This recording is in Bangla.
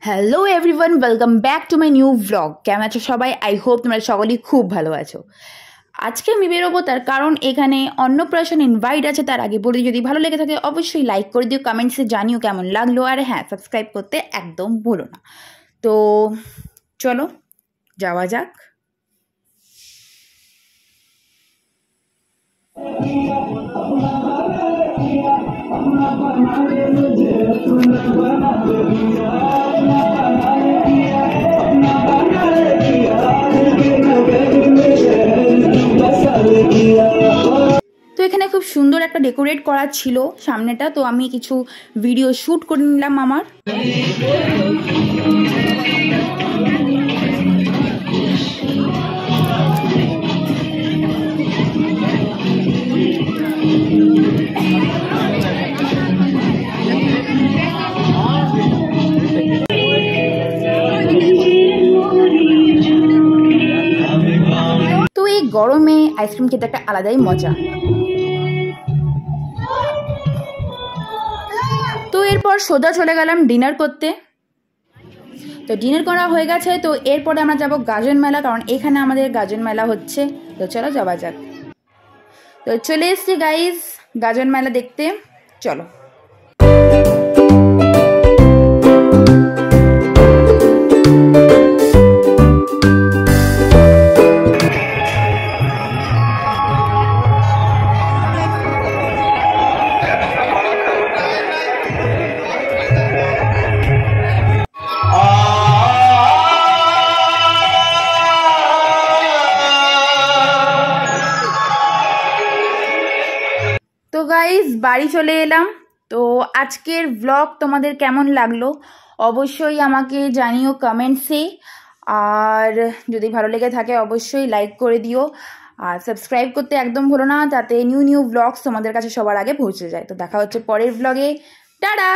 Hello everyone, welcome back to my new blog. কেমন আছো সবাই? আই হোপ তোমরা সকলেই খুব ভালো আছো। আজকে আমি বেরোবো, তার কারণ এখানে অন্নপ্রাশন ইনভাইট আছে। তার আগে বলি, যদি ভালো লেগে থাকে অবশ্যই লাইক করে দিও, কমেন্টসে জানিও কেমন লাগলো, আর হ্যাঁ, সাবস্ক্রাইব করতে একদম ভুলো না। তো চলো যাওয়া যাক। তো এখানে খুব সুন্দর একটা ডেকোরেট করা ছিল সামনেটা, তো আমি কিছু ভিডিও শ্যুট করে নিলাম আমার। তো এই গরমে আইসক্রিম খেতে একটা আলাদাই মজা। তো এরপর সোজা চলে গেলাম ডিনার করতে। তো ডিনার করা হয়ে গেছে, তো এরপরে আমরা যাব গাজন মেলা, কারণ এখানে আমাদের গাজন মেলা হচ্ছে। তো চলো যাওয়া যাক। তো চলে এসছি গাইজ গাজন মেলা দেখতে, চলো। তো গাইজ বাড়ি চলে এলাম। তো আজকের ব্লগ তোমাদের কেমন লাগলো অবশ্যই আমাকে জানিও কমেন্টসে, আর যদি ভালো লেগে থাকে অবশ্যই লাইক করে দিও, আর সাবস্ক্রাইব করতে একদম ভুলো না, যাতে নিউ ব্লগস তোমাদের কাছে সবার আগে পৌঁছে যায়। তো দেখা হচ্ছে পরের ব্লগে, টাটা।